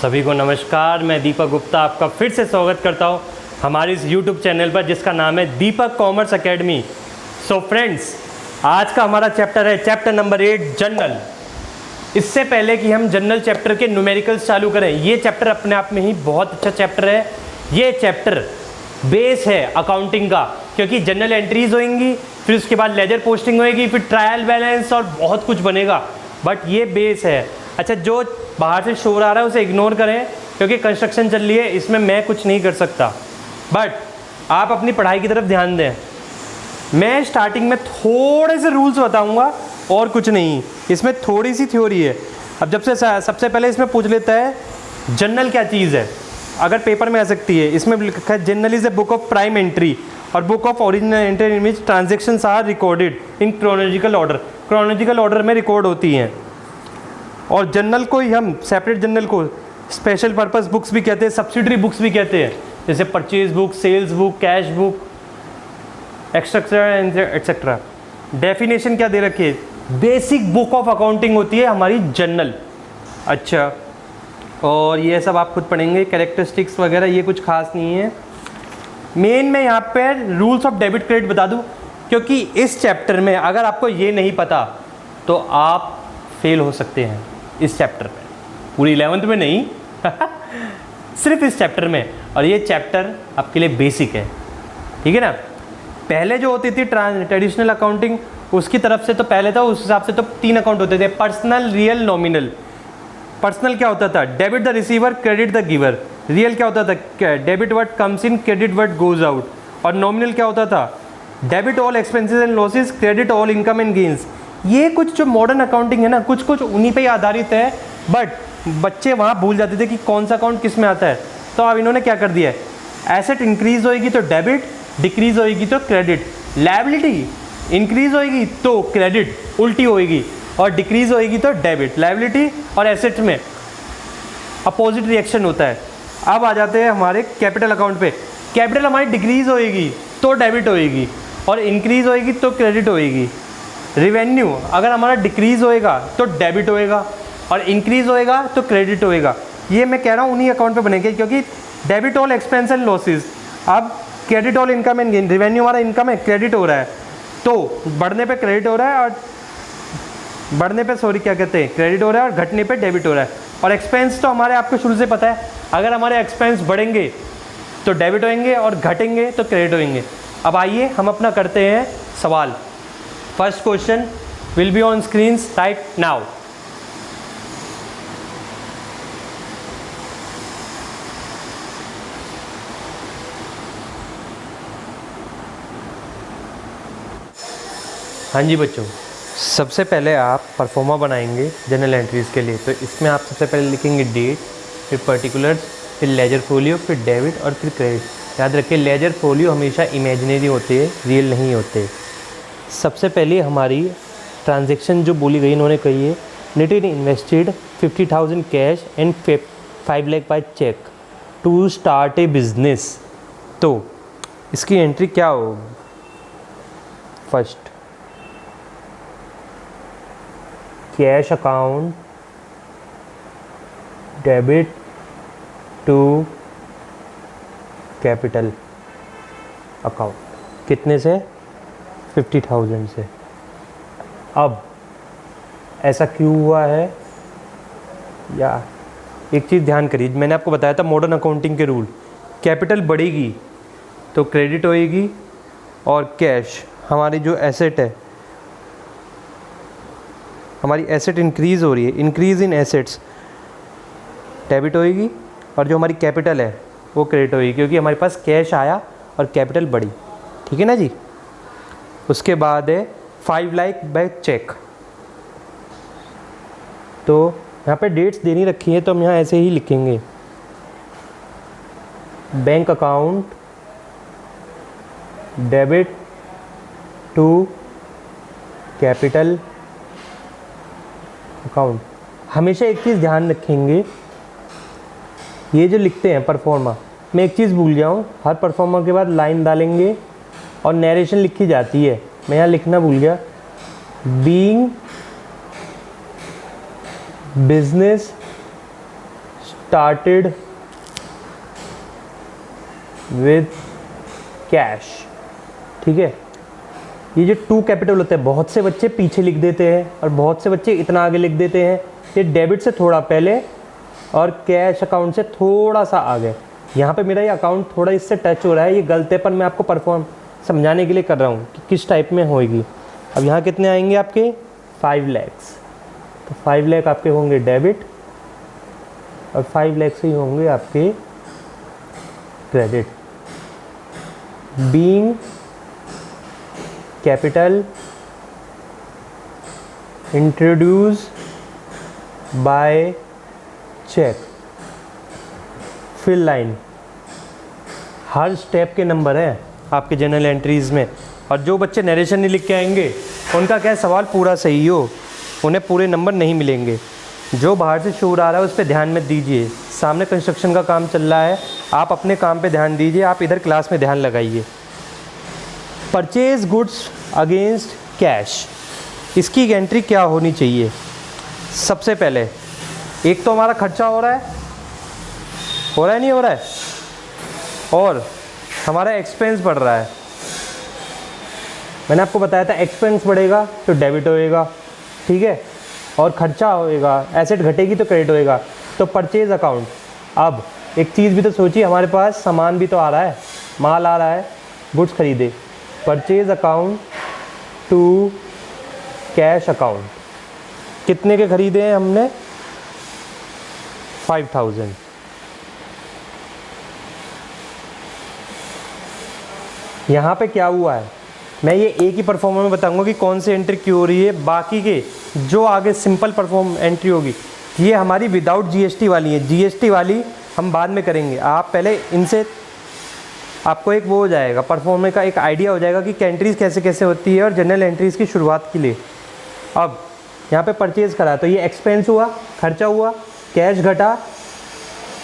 सभी को नमस्कार। मैं दीपक गुप्ता आपका फिर से स्वागत करता हूं हमारे इस YouTube चैनल पर जिसका नाम है दीपक कॉमर्स एकेडमी। सो फ्रेंड्स, आज का हमारा चैप्टर है चैप्टर नंबर 8 जनरल। इससे पहले कि हम जनरल चैप्टर के न्यूमेरिकल्स चालू करें, ये चैप्टर अपने आप में ही बहुत अच्छा चैप्टर है। ये चैप्टर बेस है अकाउंटिंग का, क्योंकि जनरल एंट्रीज होंगी, फिर उसके बाद लेजर पोस्टिंग होएगी, फिर ट्रायल बैलेंस और बहुत कुछ बनेगा, बट ये बेस है। अच्छा, जो बाहर से शोर आ रहा है उसे इग्नोर करें, क्योंकि कंस्ट्रक्शन चल रही है, इसमें मैं कुछ नहीं कर सकता, बट आप अपनी पढ़ाई की तरफ ध्यान दें। मैं स्टार्टिंग में थोड़े से रूल्स बताऊंगा और कुछ नहीं, इसमें थोड़ी सी थ्योरी है। अब जब से सबसे पहले इसमें पूछ लेता है जनरल क्या चीज़ है, अगर पेपर में आ सकती है। इसमें लिखा है journal is a book of prime entry और book of original entry in which transactions are recorded in chronological order. Chronological order में रिकॉर्ड होती हैं। और जनरल को ही हम सेपरेट जनरल को स्पेशल पर्पस बुक्स भी कहते हैं, सब्सिडरी बुक्स भी कहते हैं, जैसे purchase book, sales book, cash book, etcetera etcetera. Definition क्या दे रखी है? बेसिक बुक ऑफ अकाउंटिंग होती है हमारी जनरल। अच्छा, और ये सब आप खुद पढ़ेंगे, कैरेक्टरिस्टिक्स वगैरह, ये कुछ खास नहीं है। मेन मैं यहाँ पर रूल्स ऑफ डेबिट क्रेडिट बता दूँ, क्योंकि इस चैप्टर में अगर आपको ये नहीं पता तो आप फेल हो सकते हैं इस चैप्टर में, पूरी 11th में नहीं सिर्फ इस चैप्टर में। और ये चैप्टर आपके लिए बेसिक है, ठीक है ना। पहले जो होती थी ट्रेडिशनल अकाउंटिंग, उसकी तरफ से तो पहले था, उस हिसाब से तो 3 अकाउंट होते थे, पर्सनल, रियल, नॉमिनल। पर्सनल क्या होता था? Debit the receiver, credit the giver. Real क्या होता था? Debit what comes in, credit what goes out. और नॉमिनल क्या होता था? Debit all expenses and losses, credit all income and gains. ये कुछ जो मॉडर्न अकाउंटिंग है ना, कुछ कुछ उन्हीं पे ही आधारित है, बट बच्चे वहाँ भूल जाते थे कि कौन सा अकाउंट किस में आता है। तो अब इन्होंने क्या कर दिया है, एसेट इंक्रीज होएगी तो डेबिट, डिक्रीज होएगी तो क्रेडिट। लायबिलिटी इंक्रीज होएगी तो क्रेडिट उल्टी होएगी, और डिक्रीज होएगी तो डेबिट। लायबिलिटी और एसेट में अपोजिट रिएक्शन होता है। अब आ जाते हैं हमारे कैपिटल अकाउंट पे। कैपिटल हमारी डिक्रीज होएगी तो डेबिट होएगी, और इंक्रीज होएगी तो क्रेडिट होएगी। रिवेन्यू अगर हमारा डिक्रीज होएगा तो डेबिट होएगा, और इंक्रीज होएगा तो क्रेडिट होएगा। ये मैं कह रहा हूँ उन्हीं अकाउंट पे बनेंगे, क्योंकि debit all expense and losses, अब credit all income and gain. Revenue हमारा इनकम है, क्रेडिट हो रहा है, तो बढ़ने पे क्रेडिट हो रहा है, और बढ़ने पे क्या कहते हैं, क्रेडिट हो रहा है, और घटने पे डेबिट हो रहा है। और एक्सपेंस तो हमारे आपको शुरू से पता है, अगर हमारे एक्सपेंस बढ़ेंगे तो डेबिट होंगे, और घटेंगे तो क्रेडिट होंगे। अब आइए हम अपना करते हैं सवाल। First question will be on screen right now. हाँ जी बच्चों, सबसे पहले आप परफॉर्मा बनाएंगे जनरल एंट्रीज के लिए। तो इसमें आप सबसे पहले लिखेंगे डेट, फिर पर्टिकुलर्स, फिर लेजर फोलियो, फिर डेबिट और फिर क्रेडिट। याद रखिए लेजर फोलियो हमेशा इमेजिनरी होते हैं, रियल नहीं होते। सबसे पहले हमारी ट्रांजैक्शन जो बोली गई, इन्होंने कही है Nitin invested 50,000 cash and 5 lakh by cheque to start a business. तो इसकी एंट्री क्या होगी? First, cash account, debit to capital account. कितने से? 50,000 से। अब ऐसा क्यों हुआ है? या एक चीज़ ध्यान करिए, मैंने आपको बताया था मॉडर्न अकाउंटिंग के रूल। कैपिटल बढ़ेगी तो क्रेडिट होएगी, और कैश हमारी जो एसेट है, हमारी एसेट इंक्रीज़ हो रही है, इंक्रीज़ इन एसेट्स डेबिट होएगी, और जो हमारी कैपिटल है वो क्रेडिट होएगी, क्योंकि हमारे पास कैश आया और कैपिटल बढ़ी। ठीक है ना जी। उसके बाद है 5 लाख बाय चेक। तो यहाँ पे डेट्स देनी रखी है, तो हम यहाँ ऐसे ही लिखेंगे bank account, debit to capital account. हमेशा एक चीज़ ध्यान रखेंगे, ये जो लिखते हैं परफॉर्मा, मैं एक चीज़ भूल गया हूँ, हर परफॉर्मा के बाद लाइन डालेंगे और नरेशन लिखी जाती है, मैं यहाँ लिखना भूल गया। Being business started with cash. ठीक है, ये जो टू कैपिटल होते हैं बहुत से बच्चे पीछे लिख देते हैं और बहुत से बच्चे इतना आगे लिख देते हैं। ये डेबिट से थोड़ा पहले और कैश अकाउंट से थोड़ा सा आगे। यहाँ पे मेरा ये अकाउंट थोड़ा इससे टच हो रहा है, ये गलतेपन मैं आपको परफॉर्म समझाने के लिए कर रहा हूँ कि किस टाइप में होएगी। अब यहाँ कितने आएंगे आपके 5 लाख, तो 5 लाख आपके होंगे डेबिट और 5 लाख से ही होंगे आपके credit. Being capital introduce by cheque. Fill line, हर स्टेप के नंबर है आपके जर्नल एंट्रीज़ में, और जो बच्चे नरेशन नहीं लिख के आएंगे उनका क्या सवाल पूरा सही हो, उन्हें पूरे नंबर नहीं मिलेंगे। जो बाहर से शोर आ रहा है उस पर ध्यान मत दीजिए, सामने कंस्ट्रक्शन का काम चल रहा है, आप अपने काम पे ध्यान दीजिए, आप इधर क्लास में ध्यान लगाइए। परचेज गुड्स अगेंस्ट कैश, इसकी एंट्री क्या होनी चाहिए? सबसे पहले एक तो हमारा खर्चा हो रहा है नहीं हो रहा है, और हमारा एक्सपेंस बढ़ रहा है। मैंने आपको बताया था एक्सपेंस बढ़ेगा तो डेबिट होएगा, ठीक है, और खर्चा होएगा, एसेट घटेगी तो क्रेडिट होएगा, तो परचेज अकाउंट। अब एक चीज़ भी तो सोचिए, हमारे पास सामान भी तो आ रहा है, माल आ रहा है, गुड्स खरीदे, purchase account to cash account. कितने के खरीदे हैं हमने? 5000। यहाँ पे क्या हुआ है, मैं ये एक ही परफॉर्मर में बताऊंगा कि कौन सी एंट्री क्यों हो रही है, बाकी के जो आगे सिंपल परफॉर्म एंट्री होगी ये हमारी विदाउट जीएसटी वाली है। जीएसटी वाली हम बाद में करेंगे, आप पहले इनसे आपको एक वो हो जाएगा, परफॉर्मर का एक आइडिया हो जाएगा कि एंट्रीज़ कैसे कैसे होती है और जनरल एंट्रीज़ की शुरुआत के लिए। अब यहाँ पे परचेज़ करा तो ये एक्सपेंस हुआ, खर्चा हुआ, कैश घटा,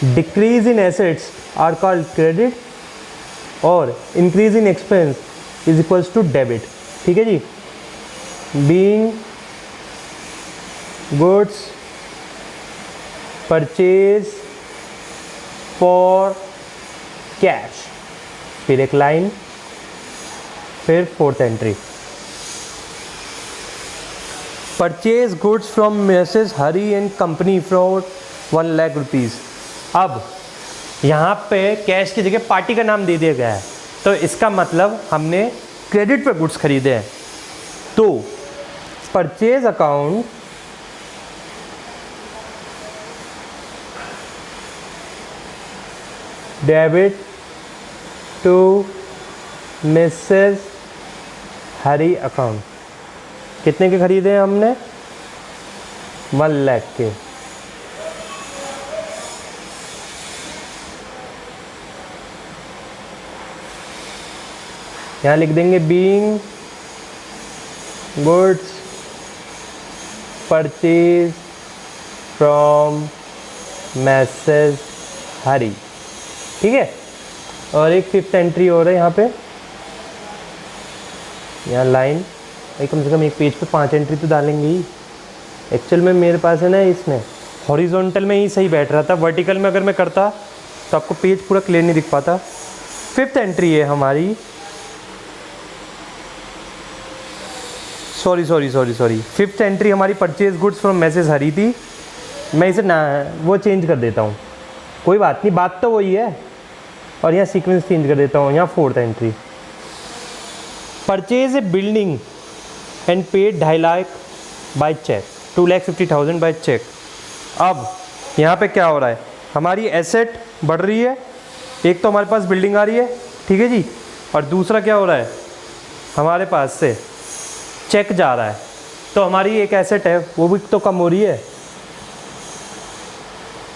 decrease in assets are called credit और increase in expense is equals to debit. ठीक है जी। Being goods purchase for cash, फिर एक लाइन, फिर fourth entry, purchase goods from Mrs Hari and company for 1 lakh rupees. अब यहाँ पे कैश की जगह पार्टी का नाम दे दिया गया है, तो इसका मतलब हमने क्रेडिट पे गुड्स खरीदे हैं। तो purchase account debit to Mrs Hari account. कितने के खरीदे हैं हमने? 1 लाख के। यहाँ लिख देंगे being goods purchase from messrs Hari. ठीक है, और एक फिफ्थ एंट्री हो रहा है यहाँ पे, यहाँ लाइन, कम से कम एक पेज पे 5 एंट्री तो डालेंगे ही। एक्चुअल में मेरे पास है ना, इसमें हॉरिजॉन्टल में ही सही बैठ रहा था, वर्टिकल में अगर मैं करता तो आपको पेज पूरा क्लियर नहीं दिख पाता। फिफ्थ एंट्री है हमारी, सॉरी, फिफ्थ एंट्री हमारी परचेज गुड्स फ्रॉम मैसेज हरी थी। मैं इसे ना वो चेंज कर देता हूँ, कोई बात नहीं, बात तो वही है, और यहाँ सीक्वेंस चेंज कर देता हूँ। यहाँ fourth entry, purchase a building and paid 2.5 lakh by cheque, 2,50,000 by cheque. अब यहाँ पे क्या हो रहा है, हमारी एसेट बढ़ रही है, एक तो हमारे पास बिल्डिंग आ रही है, ठीक है जी, और दूसरा क्या हो रहा है, हमारे पास से चेक जा रहा है, तो हमारी एक एसेट है वो भी तो कम हो रही है।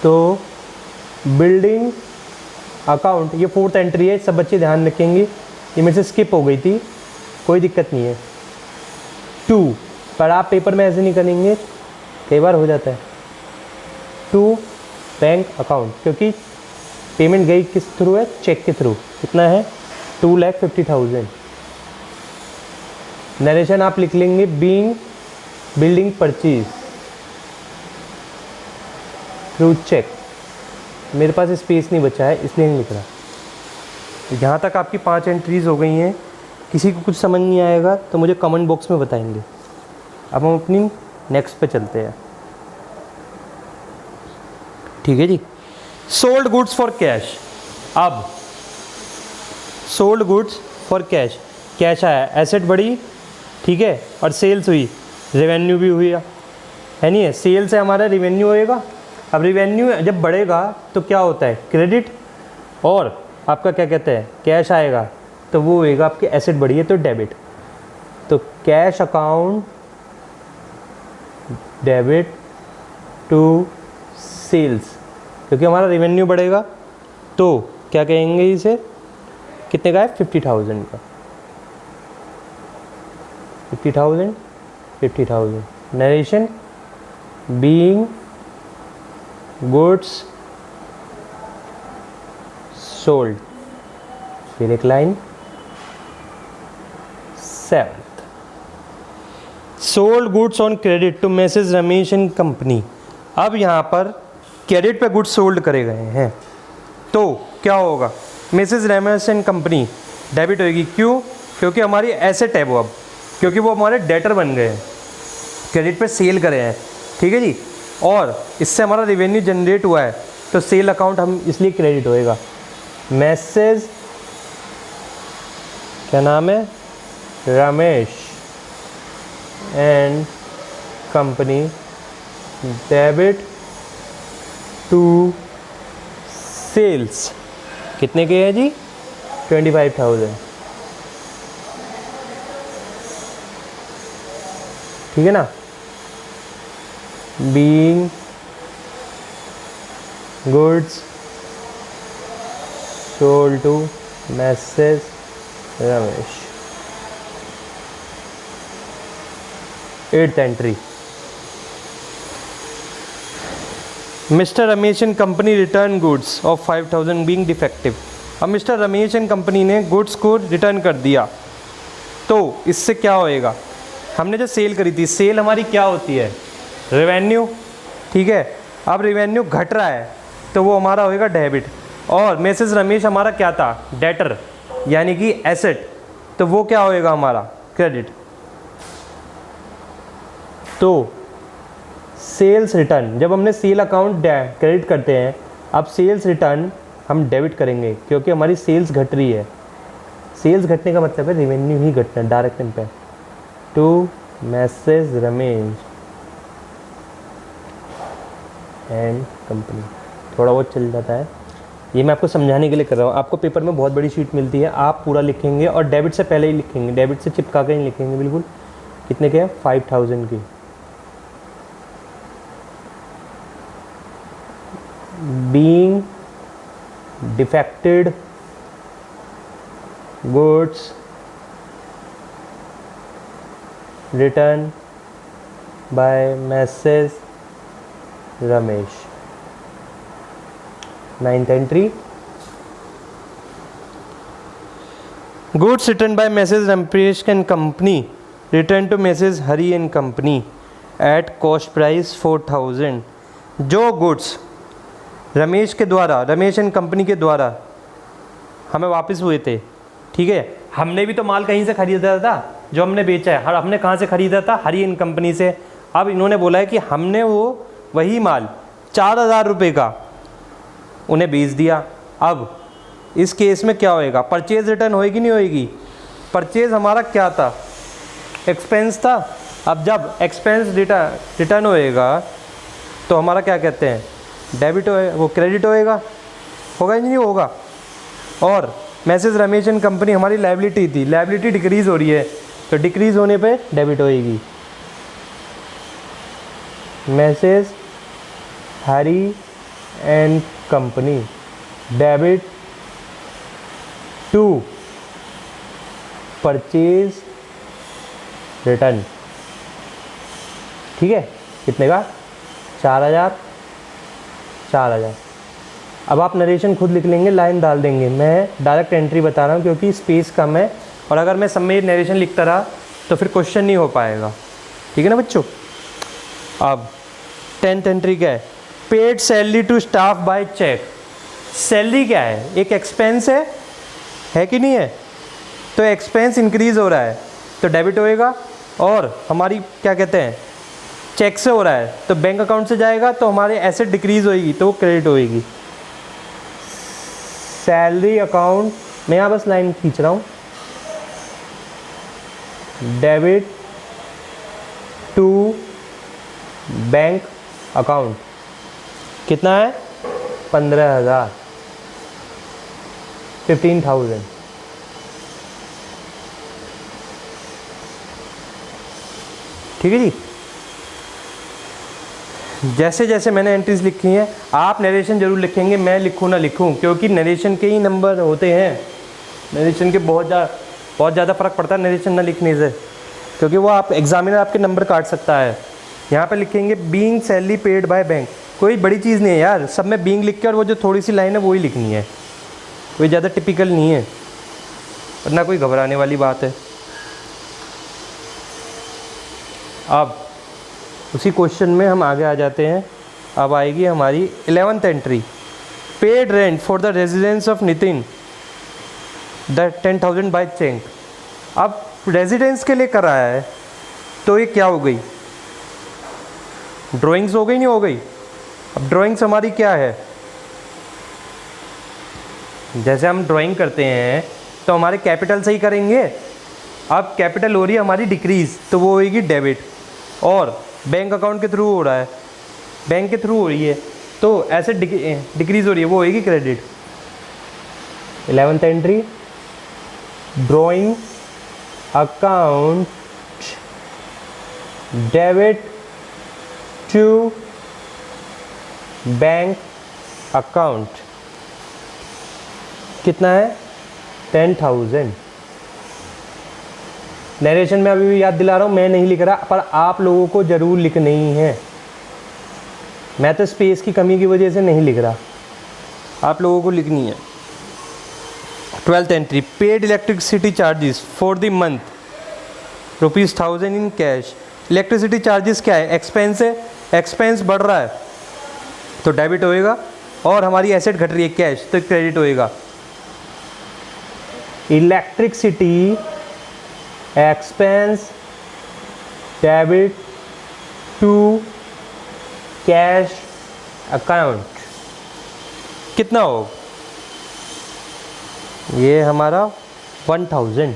तो बिल्डिंग अकाउंट, ये फोर्थ एंट्री है, सब बच्चे ध्यान रखेंगे, ये मेरे से स्किप हो गई थी, कोई दिक्कत नहीं है। 2 पर आप पेपर में ऐसे नहीं करेंगे, कई बार हो जाता है। 2 बैंक अकाउंट, क्योंकि पेमेंट गई किस थ्रू है, चेक के थ्रू। कितना है? 2,50,000। नरेशन आप लिख लेंगे being building purchase through cheque, मेरे पास स्पेस नहीं बचा है इसलिए नहीं लिख रहा। यहाँ तक आपकी 5 एंट्रीज़ हो गई हैं। किसी को कुछ समझ नहीं आएगा तो मुझे कमेंट बॉक्स में बताएंगे। अब हम अपनी नेक्स्ट पे चलते हैं। ठीक है जी। Sold goods for cash. अब sold goods for cash, cash आया, एसेट बढ़ी, ठीक है, और सेल्स हुई, रेवेन्यू भी हुई है नहीं है। सेल से हमारा रेवेन्यू होएगा। अब रेवेन्यू जब बढ़ेगा तो क्या होता है, क्रेडिट, और आपका क्या कहते हैं, कैश आएगा, तो वो होएगा आपकी एसेट बढ़ी है तो डेबिट। तो cash account debit to sales, क्योंकि हमारा रेवेन्यू बढ़ेगा तो क्या कहेंगे इसे, कितने का है, 50,000 का, 50,000। नरेशन बीइंग गुड्स सोल्ड, फिर एक line 7th, sold goods on credit to Mrs Ramesh and company. अब यहाँ पर क्रेडिट पे गुड्स सोल्ड करे गए हैं तो क्या होगा, Mrs Ramesh and company debit होगी। क्यों, क्योंकि हमारी एसेट है वो, अब क्योंकि वो हमारे डेटर बन गए हैं, क्रेडिट पे सेल करे हैं, ठीक है जी, और इससे हमारा रेवेन्यू जनरेट हुआ है तो सेल अकाउंट हम इसलिए क्रेडिट होएगा। मैसेज, क्या नाम है, Ramesh and company debit to sales, कितने के हैं जी, 25,000, ठीक है ना। Being goods sold to Messrs Ramesh. 8th entry, Mr Ramesh and company return goods of 5,000 being defective. अब मिस्टर रमेश एंड कंपनी ने गुड्स को रिटर्न कर दिया तो इससे क्या होएगा, हमने जो सेल करी थी, सेल हमारी क्या होती है, रेवेन्यू, ठीक है। अब रेवेन्यू घट रहा है तो वो हमारा होएगा डेबिट, और मिसेस रमेश हमारा क्या था, डेटर, यानी कि एसेट, तो वो क्या होएगा हमारा, क्रेडिट। तो सेल्स रिटर्न, जब हमने सेल अकाउंट क्रेडिट करते हैं, अब सेल्स रिटर्न हम डेबिट करेंगे क्योंकि हमारी सेल्स घट रही है। सेल्स घटने का मतलब है रेवेन्यू ही घटना, direct impact to Messrs Ramesh and company. थोड़ा बहुत चल जाता है, ये मैं आपको समझाने के लिए कर रहा हूँ। आपको पेपर में बहुत बड़ी शीट मिलती है, आप पूरा लिखेंगे और डेबिट से पहले ही लिखेंगे, डेबिट से चिपका के ही लिखेंगे बिल्कुल। कितने के हैं, 5,000 की। Being defected goods return by Messrs Ramesh. 9th entry, goods return by Messrs Ramesh and company return to Messrs Hari and company at cost price 4,000। जो गुड्स रमेश के द्वारा, रमेश एंड कंपनी के द्वारा हमें वापस हुए थे, ठीक है, हमने भी तो माल कहीं से खरीदा था, जो हमने बेचा है हमने कहाँ से खरीदा था, हरी एंड कंपनी से। अब इन्होंने बोला है कि हमने वो वही माल 4,000 रुपये का उन्हें बेच दिया। अब इस केस में क्या होएगा, परचेज रिटर्न होएगी नहीं होएगी, परचेज हमारा क्या था, एक्सपेंस था। अब जब एक्सपेंस रिटर्न होएगा तो हमारा क्या कहते हैं, डेबिट होएगा, वो क्रेडिट होएगा, होगा ही नहीं होगा। और मैसेज रमेश एंड कंपनी हमारी लायबिलिटी थी, लायबिलिटी डिक्रीज हो रही है तो डिक्रीज होने पे डेबिट होएगी। Messrs Hari and company debit to purchase return, ठीक है, कितने का, 4,000। अब आप नरेशन खुद लिख लेंगे, लाइन डाल देंगे, मैं डायरेक्ट एंट्री बता रहा हूँ क्योंकि स्पेस कम है, और अगर मैं सब में नरेशन लिखता रहा तो फिर क्वेश्चन नहीं हो पाएगा, ठीक है ना बच्चों। अब 10th एंट्री क्या है, paid salary to staff by cheque. Salary क्या है, एक एक्सपेंस है कि नहीं है, तो एक्सपेंस इंक्रीज हो रहा है तो डेबिट होएगा, और हमारी क्या कहते हैं चेक से हो रहा है तो बैंक अकाउंट से जाएगा, तो हमारे एसेट डिक्रीज होएगी तो वो क्रेडिट होएगी। सैलरी अकाउंट, मैं यहाँ बस लाइन खींच रहा हूँ, डेबिट टू बैंक अकाउंट कितना है 15,000, 15,000। ठीक है जी। जैसे जैसे मैंने एंट्रीज लिखी हैं आप नरेशन जरूर लिखेंगे, मैं लिखूँ ना लिखूँ, क्योंकि नरेशन के ही नंबर होते हैं, नरेशन के बहुत ज़्यादा फ़र्क पड़ता है नरेशन ना लिखने से, क्योंकि वो आप एग्जामिनर आपके नंबर काट सकता है। यहाँ पे लिखेंगे being salary paid by bank, कोई बड़ी चीज़ नहीं है यार, सब में बीइंग लिख के और वो जो थोड़ी सी लाइन है वो ही लिखनी है, कोई ज़्यादा टिपिकल नहीं है और ना कोई घबराने वाली बात है। अब उसी क्वेश्चन में हम आगे आ जाते हैं। अब आएगी हमारी 11th entry, paid rent for the residence of Nitin the 10,000 by cheque. अब रेजिडेंस के लिए कर रहा है तो ये क्या हो गई, ड्राइंग्स हो गई नहीं हो गई। अब ड्राइंग्स हमारी क्या है, जैसे हम ड्राइंग करते हैं तो हमारे कैपिटल से ही करेंगे। अब कैपिटल हो रही है हमारी डिक्रीज तो वो होगी डेबिट, और बैंक अकाउंट के थ्रू हो रहा है, बैंक के थ्रू हो रही है तो ऐसे डिक्रीज हो रही है वो होगी credit. 11th entry, drawing account debit to bank account कितना है 10,000। नरेशन में अभी भी याद दिला रहा हूँ, मैं नहीं लिख रहा, पर आप लोगों को ज़रूर लिखनी ही है। मैं तो स्पेस की कमी की वजह से नहीं लिख रहा, आप लोगों को लिखनी है। 12th entry, paid electricity charges for the month ₹1000 in cash. Electricity charges क्या है, एक्सपेंस है, एक्सपेंस बढ़ रहा है तो डेबिट होएगा, और हमारी एसेट घट रही है कैश तो क्रेडिट होएगा। Electricity expense debit to cash account कितना हो, ये हमारा 1,000।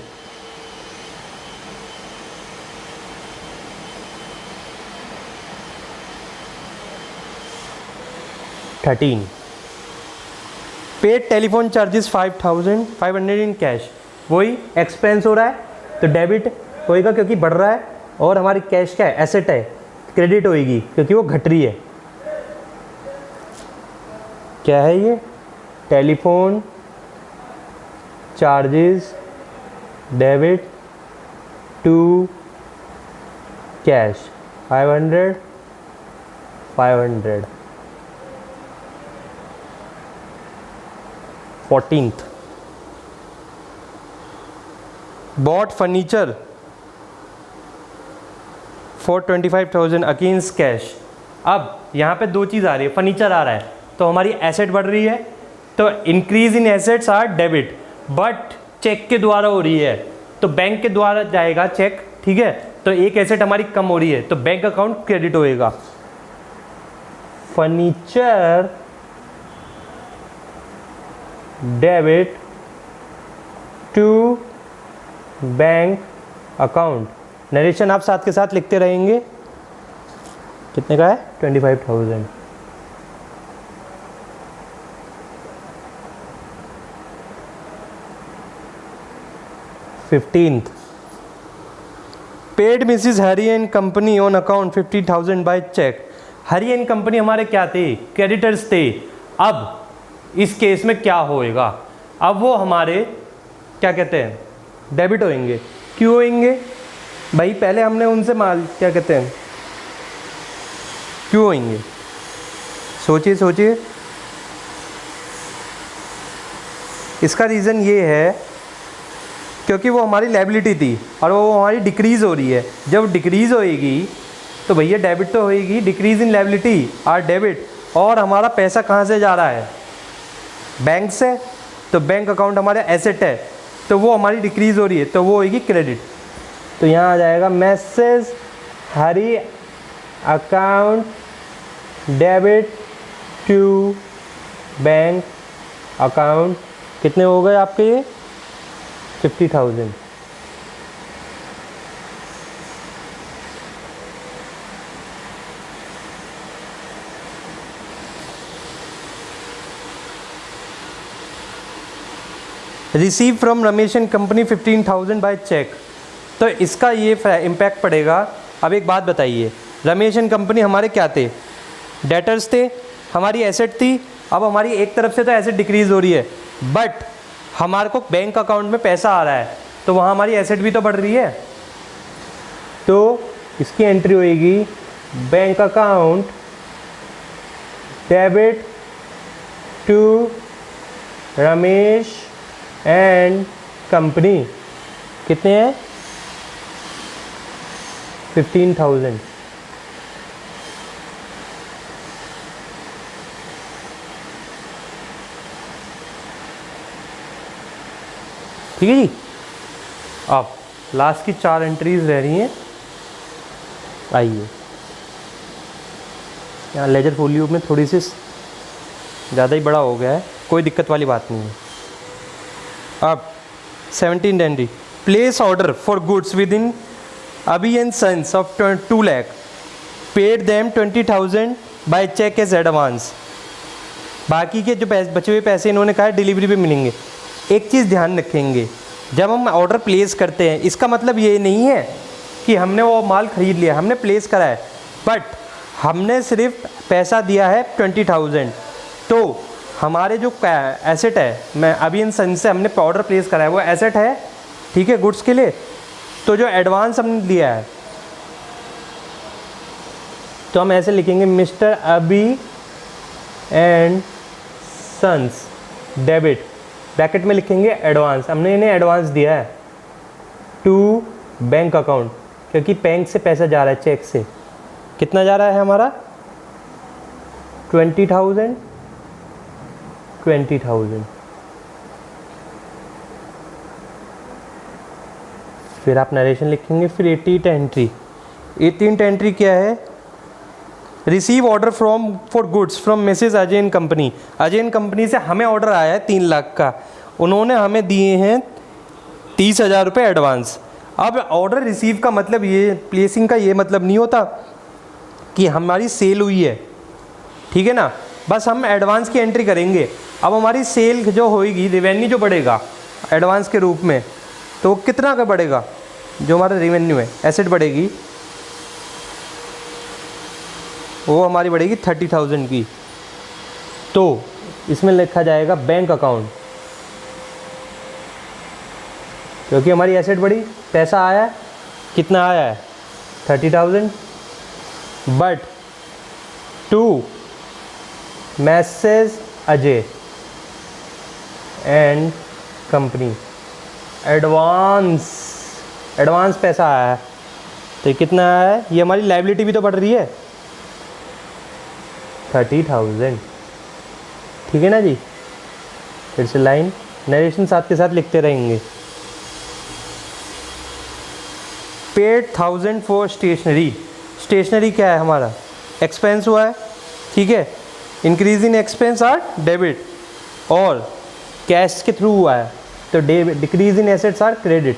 Paid telephone charges 5,500 in cash, वही एक्सपेंस हो रहा है तो डेबिट होएगा क्योंकि बढ़ रहा है, और हमारी कैश क्या है एसेट है, क्रेडिट होएगी क्योंकि वो घट रही है। क्या है ये, telephone charges debit to cash 500 14th, bought furniture for 25,000 against cash. अब यहाँ पे दो चीज़ आ रही है, फर्नीचर आ रहा है तो हमारी एसेट बढ़ रही है तो increase in assets are debit, but cheque के द्वारा हो रही है तो बैंक के द्वारा जाएगा चेक, ठीक है, तो एक एसेट हमारी कम हो रही है तो बैंक अकाउंट क्रेडिट होएगा। Furniture debit to bank account. Narration आप साथ के साथ लिखते रहेंगे। कितने का है 25,000। Fifteenth, paid Mrs Hari and company on account 50,000 by cheque. Hari and company हमारे क्या थे, क्रेडिटर्स थे। अब इस केस में क्या होएगा, अब वो हमारे क्या कहते हैं डेबिट होएंगे। क्यों होएंगे भाई, पहले हमने उनसे माल क्या कहते हैं, क्यों होएंगे, सोचिए सोचिए। इसका रीज़न ये है क्योंकि वो हमारी लायबिलिटी थी और वो हमारी डिक्रीज़ हो रही है। जब डिक्रीज़ होएगी तो भैया डेबिट तो होएगी, decrease in liability are debit. और हमारा पैसा कहाँ से जा रहा है, बैंक से, तो बैंक अकाउंट हमारा एसेट है, तो वो हमारी डिक्रीज़ हो रही है, तो वो होगी क्रेडिट। तो यहाँ आ जाएगा Messrs Hari account debit to bank account. कितने हो गए आपके ये? 50,000। Receive from Ramesh and company 15,000 by cheque. तो इसका ये इम्पैक्ट पड़ेगा। अब एक बात बताइए, रमेश एंड कंपनी हमारे क्या थे? डेटर्स थे, हमारी एसेट थी। अब हमारी एक तरफ से तो एसेट डिक्रीज़ हो रही है, बट हमारे को बैंक अकाउंट में पैसा आ रहा है, तो वहाँ हमारी एसेट भी तो बढ़ रही है। तो इसकी एंट्री होएगी bank account debit to Ramesh and company. कितने हैं? 15,000। ठीक है जी। अब लास्ट की 4 एंट्रीज रह रही हैं। आइए, यहाँ लेजर फोलियो में थोड़ी सी ज़्यादा ही बड़ा हो गया है, कोई दिक्कत वाली बात नहीं है। अब 17 entry, place order for goods with इन Abhi and sons of 2 lakh, paid them 20,000 by cheque as advance. बाकी के जो बचे हुए पैसे इन्होंने कहा डिलीवरी पे मिलेंगे। एक चीज़ ध्यान रखेंगे, जब हम ऑर्डर प्लेस करते हैं, इसका मतलब ये नहीं है कि हमने वो माल ख़रीद लिया, हमने प्लेस करा है, बट हमने सिर्फ पैसा दिया है 20,000। तो हमारे जो एसेट है, मैं अभी इन सन से हमने ऑर्डर प्लेस करा है, वो एसेट है, ठीक है, गुड्स के लिए। तो जो एडवांस हमने लिया है, तो हम ऐसे लिखेंगे मिस्टर अभी एंड सन्स डेबिट, ब्रैकेट में लिखेंगे एडवांस। हमने इन्हें एडवांस दिया है टू बैंक अकाउंट, क्योंकि बैंक से पैसा जा रहा है, चेक से। कितना जा रहा है हमारा? 20,000। फिर आप नरेशन लिखेंगे। फिर 18th एंट्री, 18th एंट्री क्या है? Receive order from for goods from Mrs Ajay and company. Ajay and company से हमें ऑर्डर आया है 3 लाख का, उन्होंने हमें दिए हैं 30,000 रुपये एडवांस। अब ऑर्डर रिसीव का मतलब ये, प्लेसिंग का ये मतलब नहीं होता कि हमारी सेल हुई है, ठीक है ना, बस हम एडवांस की एंट्री करेंगे। अब हमारी सेल जो होएगी, रेवेन्यू जो बढ़ेगा एडवांस के रूप में, तो कितना का बढ़ेगा? जो हमारा रेवेन्यू है, एसेट बढ़ेगी, वो हमारी बढ़ेगी 30,000 की। तो इसमें लिखा जाएगा बैंक अकाउंट, क्योंकि हमारी एसेट बढ़ी, पैसा आया, कितना आया है? 30,000। But to message Ajay and company advance पैसा आया है, तो ये कितना आया है? ये हमारी लायबिलिटी भी तो बढ़ रही है, 30,000। ठीक है ना जी। फिर से लाइन नरेशन साथ के साथ लिखते रहेंगे। Paid 1000 for stationery. स्टेशनरी क्या है? हमारा एक्सपेंस हुआ है, ठीक है, increase in expense are debit, और कैश के थ्रू हुआ है, तो decrease in assets are credit.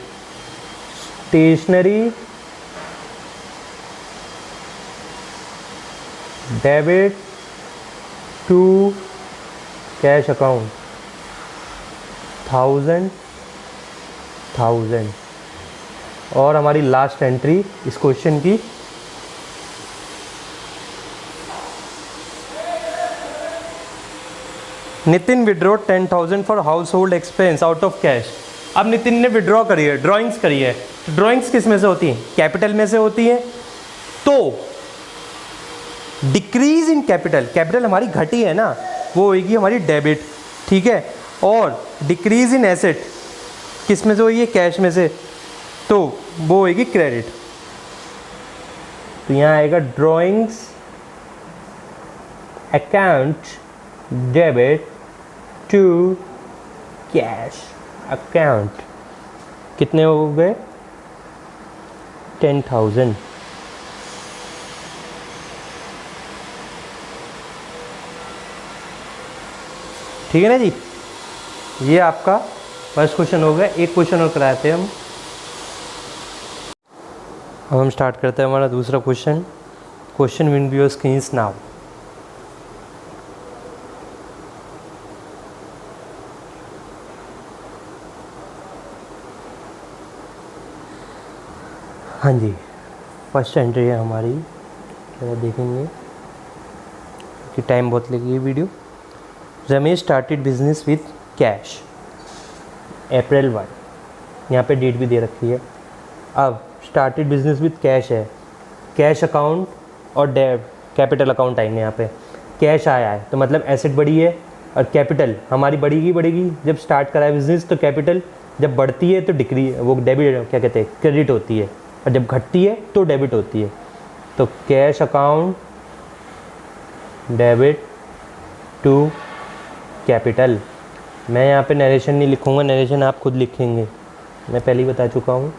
Stationery debit to cash account 1000। और हमारी लास्ट एंट्री इस क्वेश्चन की, Nitin withdraw 10,000 for household expense out of cash. अब नितिन ने विड्रॉ करी है, ड्राइंग्स करी है। ड्राइंग्स किस में से होती हैं? कैपिटल में से होती हैं। तो डिक्रीज इन कैपिटल, कैपिटल हमारी घटी है ना, वो होगी हमारी डेबिट, ठीक है। और डिक्रीज इन एसेट किस में से हुई है? कैश में से, तो वो होगी क्रेडिट। तो यहाँ आएगा drawings account debit to cash account कितने हो गए 10,000। ठीक है ना जी, ये आपका फर्स्ट क्वेश्चन हो गया। एक क्वेश्चन और कराते हैं हम। अब हम स्टार्ट करते हैं हमारा दूसरा question. Question will be your screens now. हाँ जी, फर्स्ट एंट्री है हमारी, जरा देखेंगे कि टाइम बहुत लगेगी video. Ramesh started business with cash April 1, यहाँ पे डेट भी दे रखी है। अब स्टार्टेड बिजनेस विथ कैश है, कैश अकाउंट और कैपिटल अकाउंट आएंगे यहाँ पे। कैश आया है तो मतलब एसेट बढ़ी है, और कैपिटल हमारी बढ़ेगी। जब स्टार्ट करा है बिजनेस तो कैपिटल जब बढ़ती है तो वो डेबिट क्या कहते हैं क्रेडिट होती है, और जब घटती है तो डेबिट होती है। तो cash account debit to capital. मैं यहाँ पे नरेशन नहीं लिखूँगा, नरेशन आप खुद लिखेंगे, मैं पहले ही बता चुका हूँ,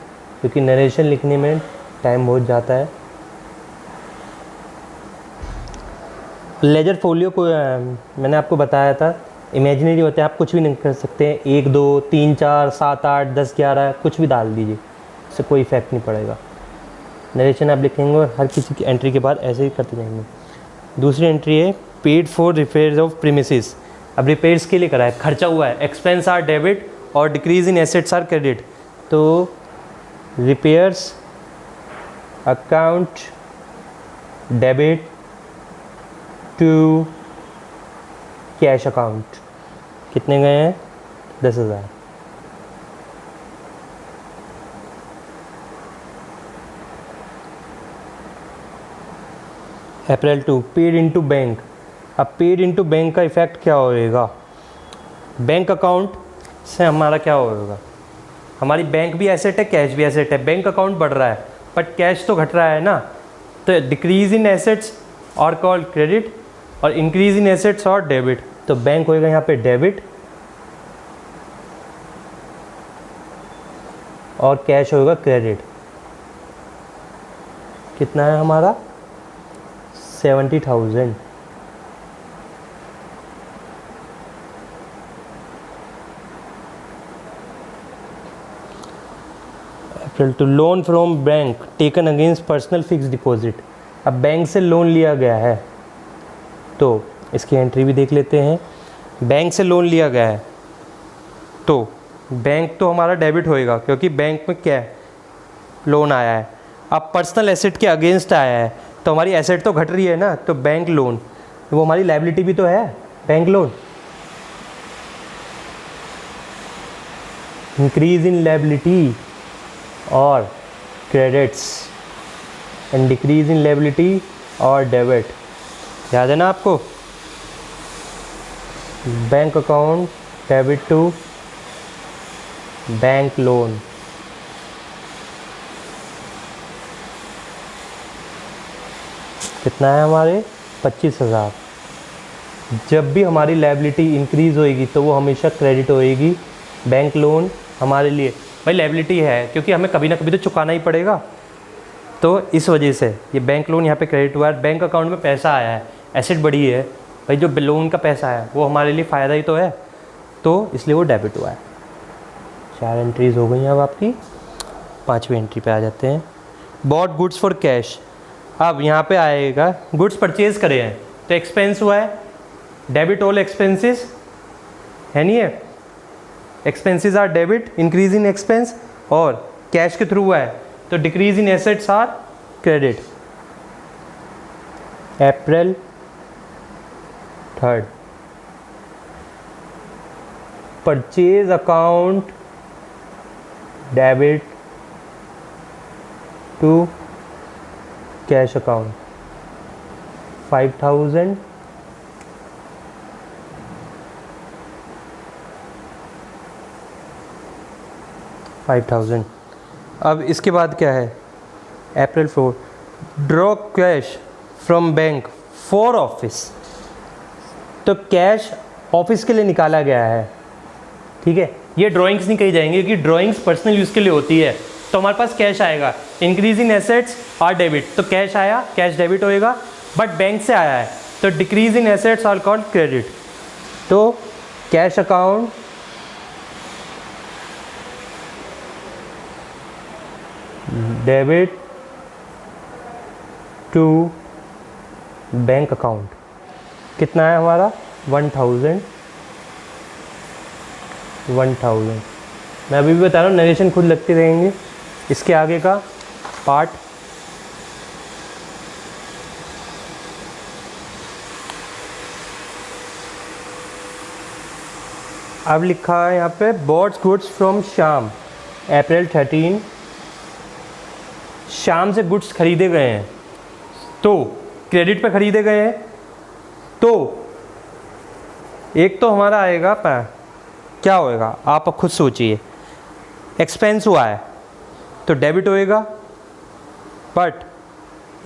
क्योंकि नरेशन लिखने में टाइम बहुत जाता है। लेजर फोलियो को मैंने आपको बताया था इमेजिनरी होते हैं, आप कुछ भी नहीं कर सकते हैं। 1 2 3 4 7 8 10 11 कुछ भी डाल दीजिए, इससे कोई इफेक्ट नहीं पड़ेगा। नरेशन आप लिखेंगे और हर किसी की एंट्री के बाद ऐसे ही करते जाएंगे। दूसरी एंट्री है paid for repairs of premises. अब रिपेयर्स के लिए करा है, खर्चा हुआ है। एक्सपेंस आर डेबिट और decrease in assets are credit. तो repairs account debit to cash account कितने गए हैं 10,000। April 2 paid into bank. अब पेड इनटू बैंक का इफेक्ट क्या होएगा, बैंक अकाउंट से हमारा क्या होएगा, हमारी बैंक भी एसेट है, कैश भी एसेट है। बैंक अकाउंट बढ़ रहा है बट कैश तो घट रहा है ना, तो डिक्रीज इन एसेट्स और कॉल्ड क्रेडिट और इंक्रीज इन एसेट्स और डेबिट। तो बैंक होएगा यहाँ पे डेबिट और कैश होएगा क्रेडिट। कितना है हमारा 70,000। April two loan from bank taken against personal fix deposit. अब बैंक से लोन लिया गया है तो इसकी एंट्री भी देख लेते हैं। बैंक से लोन लिया गया है तो बैंक तो हमारा डेबिट होएगा, क्योंकि बैंक में क्या है लोन आया है। अब पर्सनल एसेट के अगेंस्ट आया है तो हमारी एसेट तो घट रही है ना, तो बैंक लोन वो हमारी लायबिलिटी भी तो है, bank loan. Increase in liability और credits and decrease in liability और डेबिट, याद है ना आपको। Bank account debit to bank loan. कितना है हमारे 25,000। जब भी हमारी लायबिलिटी इंक्रीज़ होएगी तो वो हमेशा क्रेडिट होएगी। बैंक लोन हमारे लिए भाई लायबिलिटी है, क्योंकि हमें कभी ना कभी तो चुकाना ही पड़ेगा, तो इस वजह से ये बैंक लोन यहाँ पे क्रेडिट हुआ है। बैंक अकाउंट में पैसा आया है, एसेट बढ़ी है, भाई जो लोन का पैसा है वो हमारे लिए फ़ायदा ही तो है, तो इसलिए वो डेबिट हुआ है। 4 एंट्रीज़ हो गई हैं। अब आपकी 5वीं एंट्री पे आ जाते हैं। Bought goods for cash. अब यहाँ पे आएगा गुड्स परचेज करे हैं तो एक्सपेंस हुआ है, डेबिट ऑल एक्सपेंसेस है नहीं है, expenses are debit, increase in expense, और कैश के थ्रू हुआ है तो decrease in assets are credit. April 3 purchase account debit to cash account 5,000 5,000। अब इसके बाद क्या है April 4 draw cash from bank for office. तो कैश ऑफिस के लिए निकाला गया है, ठीक है। ये ड्राइंग्स नहीं कही जाएंगी क्योंकि ड्राइंग्स पर्सनल यूज़ के लिए होती है। तो हमारे पास कैश आएगा, इंक्रीज इन एसेट्स और डेबिट, तो कैश आया, कैश डेबिट होएगा, बट बैंक से आया है तो decrease in assets are called credit. तो cash account debit to bank account, कितना है हमारा 1000। मैं अभी भी बता रहा हूँ, नरेशन खुद लगते रहेंगे। इसके आगे का पार्ट अब लिखा है यहाँ पे, बॉट्स गुड्स फ्रॉम श्याम अप्रैल 13। श्याम से गुड्स खरीदे गए हैं तो क्रेडिट पे खरीदे गए हैं, तो एक तो हमारा आएगा क्या होएगा, आप खुद सोचिए। एक्सपेंस हुआ है तो डेबिट होएगा, बट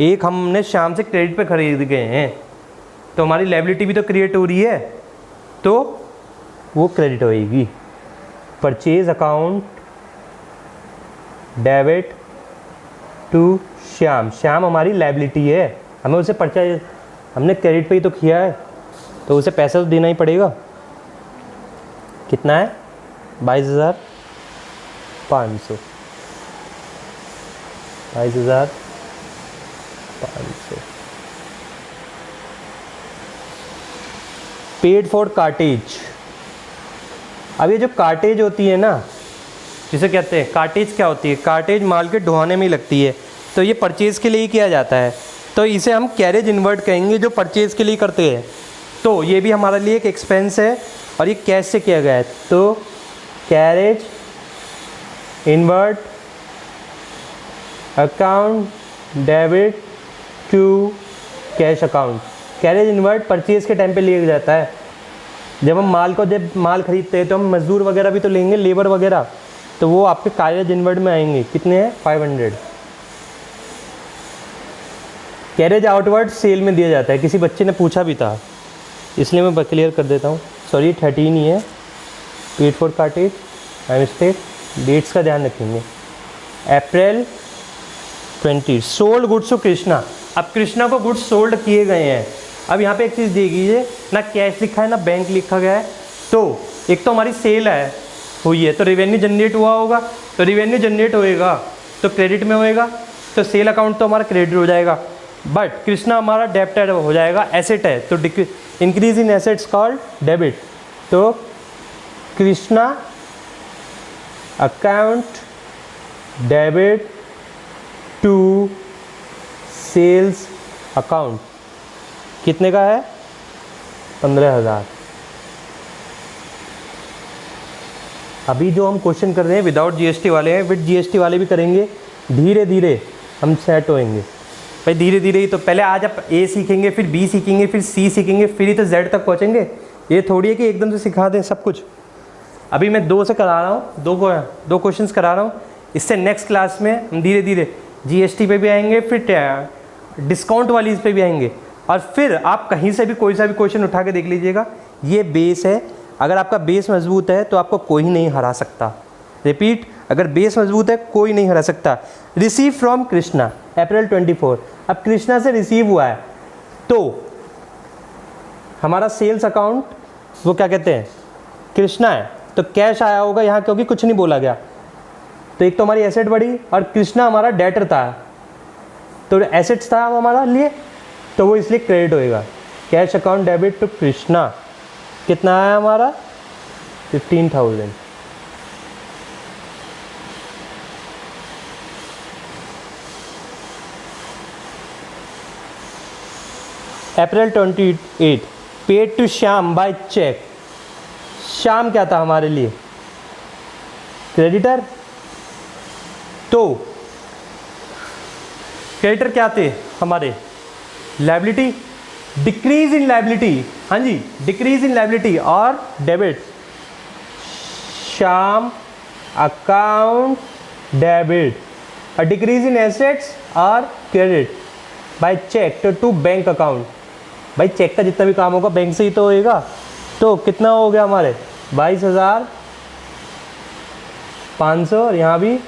एक हमने श्याम से क्रेडिट पे खरीद गए हैं तो हमारी लायबिलिटी भी तो क्रिएट हो रही है, तो वो क्रेडिट होएगी। Purchase account debit to Shyam, Shyam हमारी लायबिलिटी है, हमें उसे परचेज, हमने क्रेडिट पे ही तो किया है तो उसे पैसा तो देना ही पड़ेगा। कितना है 22,500, 22,500। पेड फॉर कार्टेज, अब ये जो कार्टेज होती है ना, जिसे कहते हैं कार्टेज, क्या होती है, कार्टेज माल के ढुआने में लगती है, तो ये परचेज के लिए ही किया जाता है, तो इसे हम कैरेज इन्वर्ट कहेंगे जो परचेज के लिए करते हैं। तो ये भी हमारे लिए एक एक्सपेंस है और ये कैश से किया गया है, तो carriage inward account debit to cash account. Carriage inward purchase के टाइम पे लिया जाता है, जब हम माल खरीदते हैं तो हम मजदूर वगैरह भी तो लेंगे, लेबर वगैरह, तो वो आपके कैरेज इन्वर्ट में आएंगे। कितने हैं 500। कैरेज आउटवर्ड सेल में दिया जाता है, किसी बच्चे ने पूछा भी था इसलिए मैं क्लियर कर देता हूँ, सॉरी 13 ही है। Paid for cartage, by mistake, dates का ध्यान रखेंगे। April 20 sold goods to Krishna, अब कृष्णा को गुड्स सोल्ड किए गए हैं। अब यहाँ पे एक चीज़ देखिए, ना कैश लिखा है ना बैंक लिखा गया है, तो एक तो हमारी सेल है हुई है तो रेवेन्यू जनरेट हुआ होगा, तो रेवेन्यू जनरेट होएगा तो क्रेडिट में होएगा, तो सेल अकाउंट तो हमारा क्रेडिट हो जाएगा, बट कृष्णा हमारा डेब्ट हो जाएगा, एसेट है तो increase in assets called debit. तो Krishna account debit to sales account, कितने का है 15,000। अभी जो हम क्वेश्चन कर रहे हैं विदाउट जीएसटी वाले हैं, विद जीएसटी वाले भी करेंगे, धीरे धीरे हम सेट होएंगे भाई, धीरे धीरे ही। तो पहले आज आप ए सीखेंगे, फिर बी सीखेंगे, फिर सी सीखेंगे, फिर ही तो जेड तक पहुँचेंगे। ये थोड़ी है कि एकदम से सिखा दें सब कुछ। अभी मैं 2 से करा रहा हूँ, दो क्वेश्चंस करा रहा हूँ, इससे नेक्स्ट क्लास में हम धीरे धीरे जीएसटी पे भी आएंगे, फिर डिस्काउंट वाली इस पे भी आएंगे, और फिर आप कहीं से भी कोई सा भी क्वेश्चन उठा के देख लीजिएगा। ये बेस है, अगर आपका बेस मजबूत है तो आपको कोई नहीं हरा सकता। रिपीट, अगर बेस मजबूत है कोई नहीं हरा सकता। रिसीव फ्रॉम कृष्णा अप्रैल 24, अब कृष्णा से रिसीव हुआ है तो हमारा सेल्स अकाउंट वो क्या कहते हैं कृष्णा है, तो कैश आया होगा यहाँ क्योंकि कुछ नहीं बोला गया, तो एक तो हमारी एसेट बढ़ी और कृष्णा हमारा डेटर था, तो एसेट्स था हमारा लिए, तो वो इसलिए क्रेडिट होएगा। Cash account debit to Krishna, कितना आया हमारा 15,000। April 28 paid to Shyam by cheque. Shyam क्या था हमारे लिए क्रेडिटर, तो क्रेडिटर क्या थे हमारे लायबिलिटी, डिक्रीज इन लायबिलिटी, हाँ जी डिक्रीज इन लायबिलिटी, और डेबिट श्याम अकाउंट डेबिट, और डिक्रीज इन एसेट्स और credit by cheque to bank account. भाई चेक का जितना भी काम होगा बैंक से ही तो होएगा, तो कितना हो गया हमारे 22,500 और यहाँ भी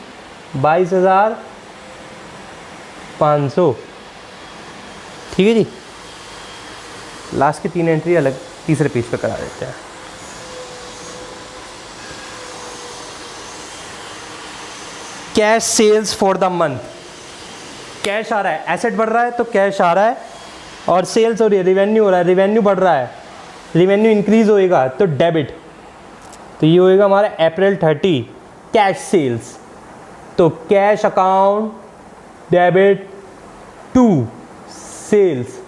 22,500। ठीक है जी। लास्ट की 3 एंट्री अलग तीसरे पेज पे करा देते हैं। Cash sales for the month, cash आ रहा है, एसेट बढ़ रहा है तो कैश आ रहा है, और सेल्स हो रही है, रिवेन्यू हो रहा है, रिवेन्यू बढ़ रहा है, रिवेन्यू इंक्रीज होएगा तो डेबिट। तो ये होएगा हमारा अप्रैल 30 कैश सेल्स। तो cash account debit to sales,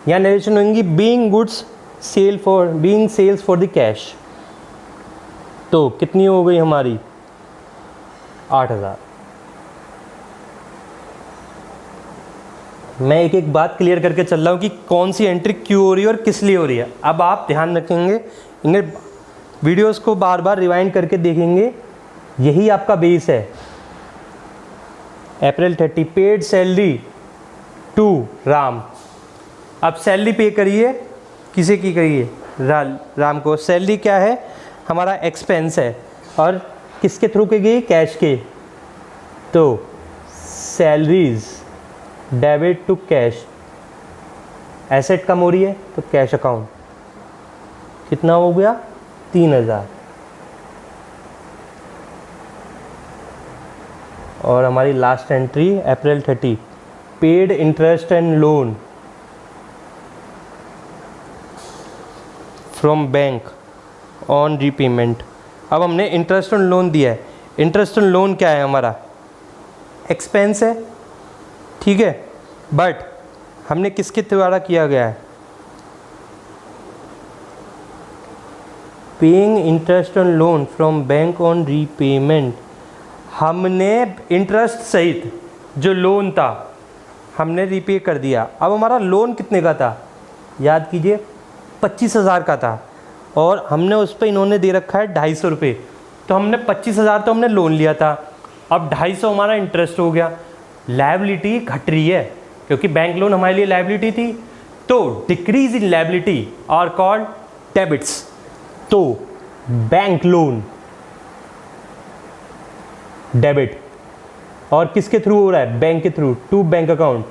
यहाँ नरेशन होंगी being goods sale for being sales for the cash. तो कितनी हो गई हमारी 8,000। मैं एक एक बात क्लियर करके चल रहा हूँ कि कौन सी एंट्री क्यों हो रही है और किस लिए हो रही है। अब आप ध्यान रखेंगे, इन्हें वीडियोस को बार बार रिवाइंड करके देखेंगे, यही आपका बेस है। अप्रैल 30 पेड सैलरी टू राम। अब सैलरी पे करिए, किसे की करिए, राम को। सैलरी क्या है, हमारा एक्सपेंस है, और किसके थ्रू के गई, कैश के। तो salaries debit to cash, asset कम हो रही है तो कैश अकाउंट कितना हो गया 3,000। और हमारी last entry April 30 paid interest and loan from bank on repayment. अब हमने इंटरेस्ट ऑन लोन दिया है, इंटरेस्ट ऑन लोन क्या है, हमारा एक्सपेंस है, ठीक है, बट हमने किसके द्वारा किया गया है, paying interest on loan from bank on repayment. हमने इंटरेस्ट सहित जो लोन था हमने रीपे कर दिया। अब हमारा लोन कितने का था, याद कीजिए 25,000 का था, और हमने उस पर इन्होंने दे रखा है 250 रुपये। तो हमने 25,000 तो हमने लोन लिया था, अब 250 हमारा इंटरेस्ट हो गया। लायबिलिटी घट रही है क्योंकि बैंक लोन हमारे लिए लायबिलिटी थी, तो decrease in liability are called debits. तो बैंक लोन डेबिट, और किसके थ्रू हो रहा है, बैंक के through, to bank account,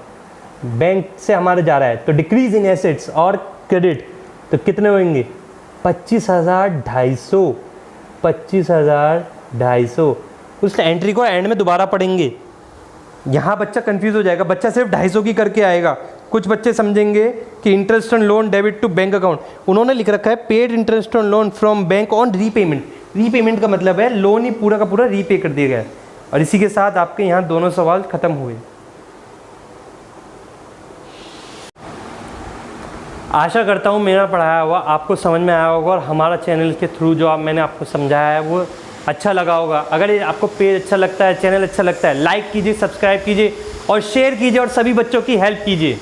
bank से हमारे जा रहा है, तो डिक्रीज इन एसेट्स और क्रेडिट। तो कितने होंगे 25,250, 25,250। उस एंट्री को एंड में दोबारा पढ़ेंगे, यहाँ बच्चा कंफ्यूज हो जाएगा, बच्चा सिर्फ 250 की करके आएगा। कुछ बच्चे समझेंगे कि interest on loan debit to bank account, उन्होंने लिख रखा है paid interest on loan from bank on repayment. Repayment का मतलब है लोन ही पूरा का पूरा रीपे कर दिया गया है। और इसी के साथ आपके यहाँ दोनों सवाल खत्म हुए। आशा करता हूँ मेरा पढ़ाया हुआ आपको समझ में आया होगा, और हमारा चैनल के थ्रू जो मैंने आपको समझाया है वो अच्छा लगा होगा। अगर ये आपको पेज अच्छा लगता है, चैनल अच्छा लगता है, लाइक कीजिए, सब्सक्राइब कीजिए और शेयर कीजिए और सभी बच्चों की हेल्प कीजिए।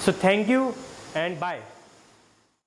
So thank you and bye.